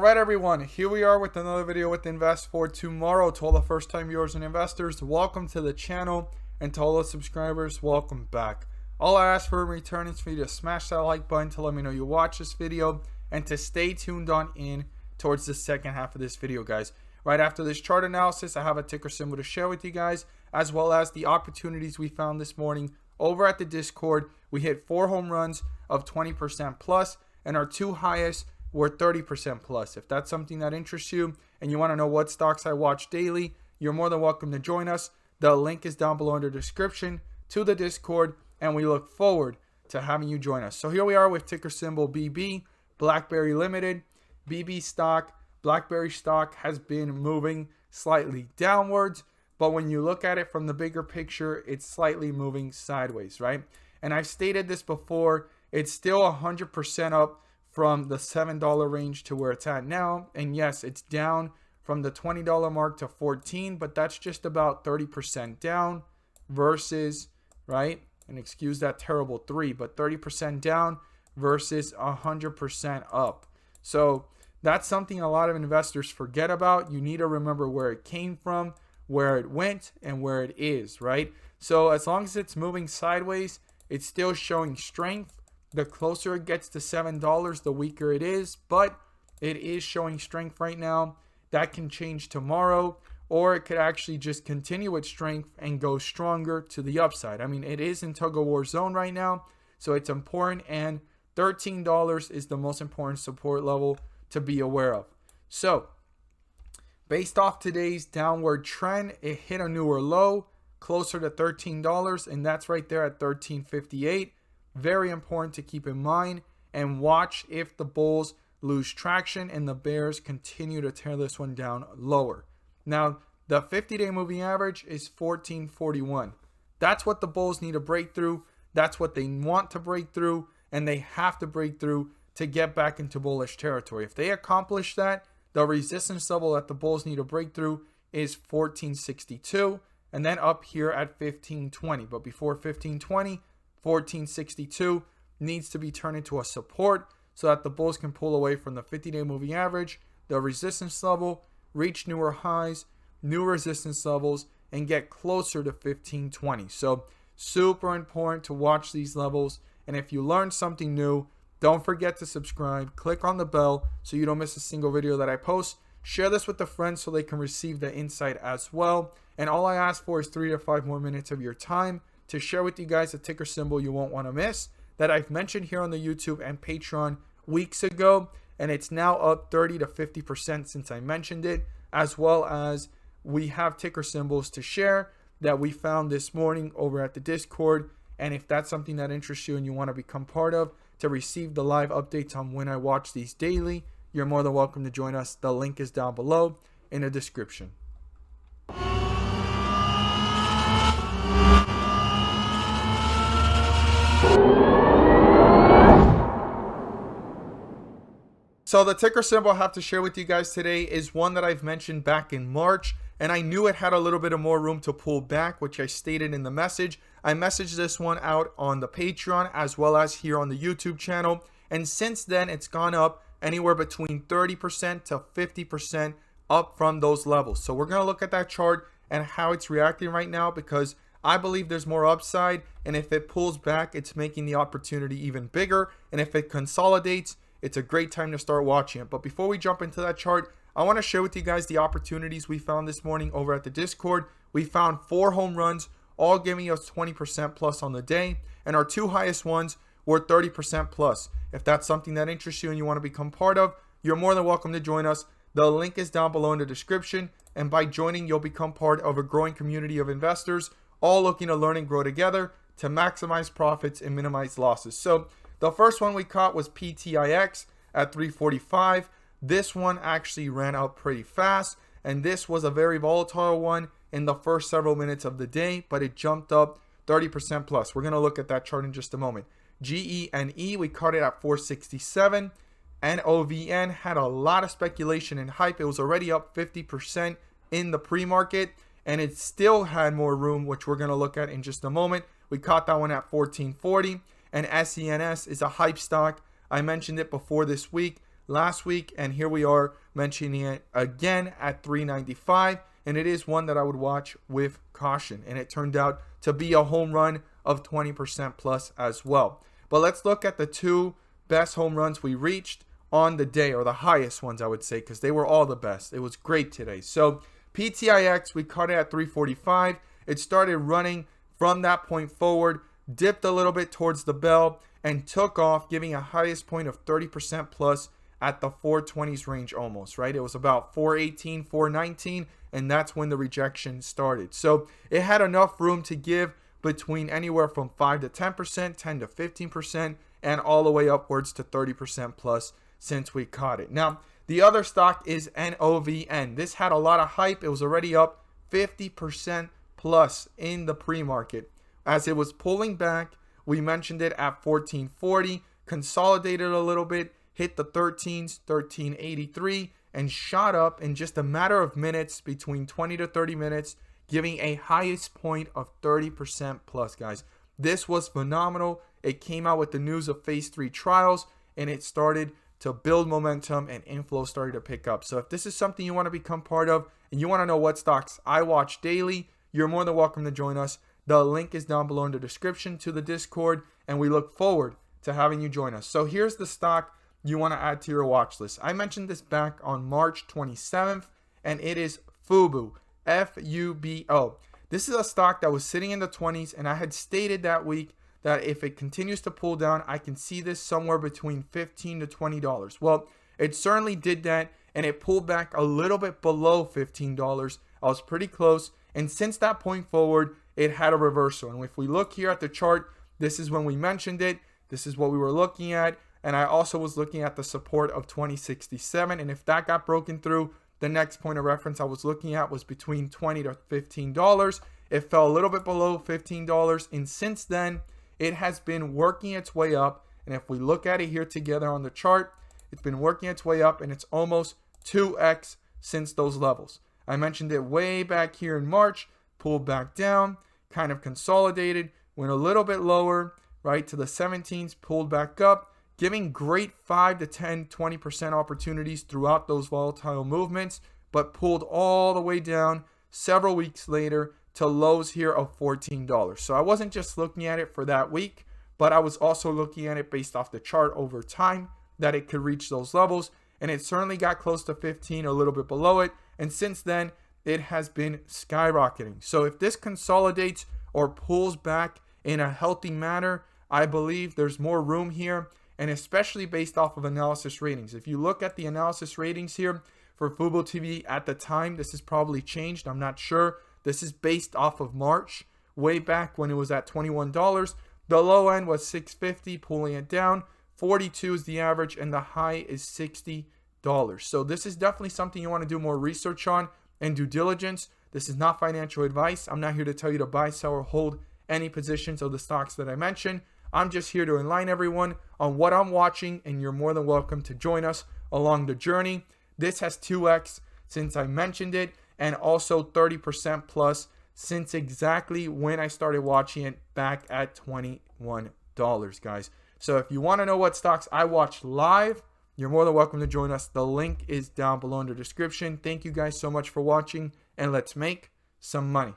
Alright everyone, here we are with another video with Invest for Tomorrow. To all the first time viewers and investors, welcome to the channel, and to all the subscribers, welcome back. All I ask for in return is for you to smash that like button to let me know you watch this video, and to stay tuned on in towards the second half of this video, guys. Right after this chart analysis, I have a ticker symbol to share with you guys, as well as the opportunities we found this morning over at the Discord. We hit 4 home runs of 20% plus, and our 2 highest were 30% plus. If that's something that interests you and you want to know what stocks I watch daily, you're more than welcome to join us. The link is down below in the description to the Discord, and we look forward to having you join us. So here we are with ticker symbol BB, BlackBerry Limited. BB stock, BlackBerry stock has been moving slightly downwards, but when you look at it from the bigger picture, it's slightly moving sideways, right? And I've stated this before, it's still 100% up from the $7 range to where it's at now. And yes, it's down from the $20 mark to 14, but that's just about 30% down versus, right? And excuse that terrible 3, but 30% down versus 100% up. So that's something a lot of investors forget about. You need to remember where it came from, where it went, and where it is, right? So as long as it's moving sideways, it's still showing strength. The closer it gets to $7, the weaker it is, but it is showing strength right now. That can change tomorrow, or it could actually just continue its strength and go stronger to the upside. I mean, it is in tug-of-war zone right now, so it's important, and $13 is the most important support level to be aware of. So, based off today's downward trend, it hit a newer low, closer to $13, and that's right there at $13.58. Very important to keep in mind, and watch if the bulls lose traction and the bears continue to tear this one down lower. Now, the 50-day moving average is 1441. That's what the bulls need to break through. That's what they want to break through, and they have to break through to get back into bullish territory. If they accomplish that, the resistance level that the bulls need to break through is 1462, and then up here at 1520. But before 1520, 1462 needs to be turned into a support so that the bulls can pull away from the 50-day moving average, the resistance level, reach newer highs, new resistance levels, and get closer to 1520. So super important to watch these levels. And if you learned something new, don't forget to subscribe, click on the bell so you don't miss a single video that I post. Share this with a friend so they can receive the insight as well. And all I ask for is 3 to 5 more minutes of your time to share with you guys a ticker symbol you won't want to miss that I've mentioned here on the YouTube and Patreon weeks ago, and it's now up 30 to 50% since I mentioned it, as well as we have ticker symbols to share that we found this morning over at the Discord. And if that's something that interests you and you want to become part of to receive the live updates on when I watch these daily, you're more than welcome to join us. The link is down below in the description. So the ticker symbol I have to share with you guys today is one that I've mentioned back in March, and I knew it had a little bit of more room to pull back, which I stated in the message. I messaged this one out on the Patreon as well as here on the YouTube channel, and since then it's gone up anywhere between 30% to 50% up from those levels. So we're going to look at that chart and how it's reacting right now, because I believe there's more upside, and if it pulls back, it's making the opportunity even bigger, and if it consolidates, it's a great time to start watching it. But before we jump into that chart, I want to share with you guys the opportunities we found this morning over at the Discord. We found 4 home runs, all giving us 20% plus on the day, and our 2 highest ones were 30% plus. If that's something that interests you and you want to become part of, you're more than welcome to join us. The link is down below in the description, and by joining, you'll become part of a growing community of investors, all looking to learn and grow together to maximize profits and minimize losses. So the first one we caught was PTIX at 345. This one actually ran out pretty fast, and this was a very volatile one in the first several minutes of the day, but it jumped up 30% plus. We're going to look at that chart in just a moment. GENE, we caught it at 467. NOVN had a lot of speculation and hype. It was already up 50% in the pre-market, and it still had more room, which we're going to look at in just a moment. We caught that one at 1440. And SENS is a hype stock. I mentioned it before this week. last week, and here we are mentioning it again at $3.95, and it is one that I would watch with caution, and it turned out to be a home run of 20% plus as well. But let's look at the two best home runs we reached on the day, or the highest ones I would say, because they were all the best. It was great today. So PTIX, we caught it at 345. It started running from that point forward, dipped a little bit towards the bell, and took off, giving a highest point of 30% plus at the 420s range almost, right? It was about 418, 419, and that's when the rejection started. So it had enough room to give between anywhere from 5 to 10%, 10 to 15%, and all the way upwards to 30% plus since we caught it. Now, the other stock is NOVN. This had a lot of hype. It was already up 50% plus in the pre-market. As it was pulling back, we mentioned it at 1440, consolidated a little bit, hit the 13s, 1383, and shot up in just a matter of minutes, between 20 to 30 minutes, giving a highest point of 30% plus, guys. This was phenomenal. It came out with the news of phase 3 trials, and it started to build momentum, and inflow started to pick up. So if this is something you want to become part of, and you want to know what stocks I watch daily, you're more than welcome to join us. The link is down below in the description to the Discord, and we look forward to having you join us. So here's the stock you want to add to your watch list. I mentioned this back on March 27th, and it is FUBO, F-U-B-O. This is a stock that was sitting in the 20s, and I had stated that week that if it continues to pull down, I can see this somewhere between $15 to $20. Well, it certainly did that, and it pulled back a little bit below $15. I was pretty close, and since that point forward, it had a reversal. And if we look here at the chart, this is when we mentioned it. This is what we were looking at, and I also was looking at the support of 2067, and if that got broken through, the next point of reference I was looking at was between $20 to $15. It fell a little bit below $15, and since then, it has been working its way up. And if we look at it here together on the chart, it's been working its way up, and it's almost 2x since those levels. I mentioned it way back here in March, pulled back down, kind of consolidated, went a little bit lower, right, to the 17s, pulled back up, giving great 5 to 10, 20% opportunities throughout those volatile movements, but pulled all the way down several weeks later to lows here of $14. So I wasn't just looking at it for that week, but I was also looking at it based off the chart over time that it could reach those levels, and it certainly got close to 15, a little bit below it, and since then it has been skyrocketing. So if this consolidates or pulls back in a healthy manner, I believe there's more room here, and especially based off of analysis ratings. If you look at the analysis ratings here for Fubo TV at the time, this has probably changed, I'm not sure. This is based off of March, way back when it was at $21. The low end was $6.50, pulling it down. 42 is the average, and the high is $60. So this is definitely something you want to do more research on and due diligence. This is not financial advice. I'm not here to tell you to buy, sell, or hold any positions of the stocks that I mentioned. I'm just here to enlighten everyone on what I'm watching, and you're more than welcome to join us along the journey. This has 2x since I mentioned it, and also 30% plus since exactly when I started watching it back at $21, guys. So if you want to know what stocks I watch live, you're more than welcome to join us. The link is down below in the description. Thank you guys so much for watching, and let's make some money.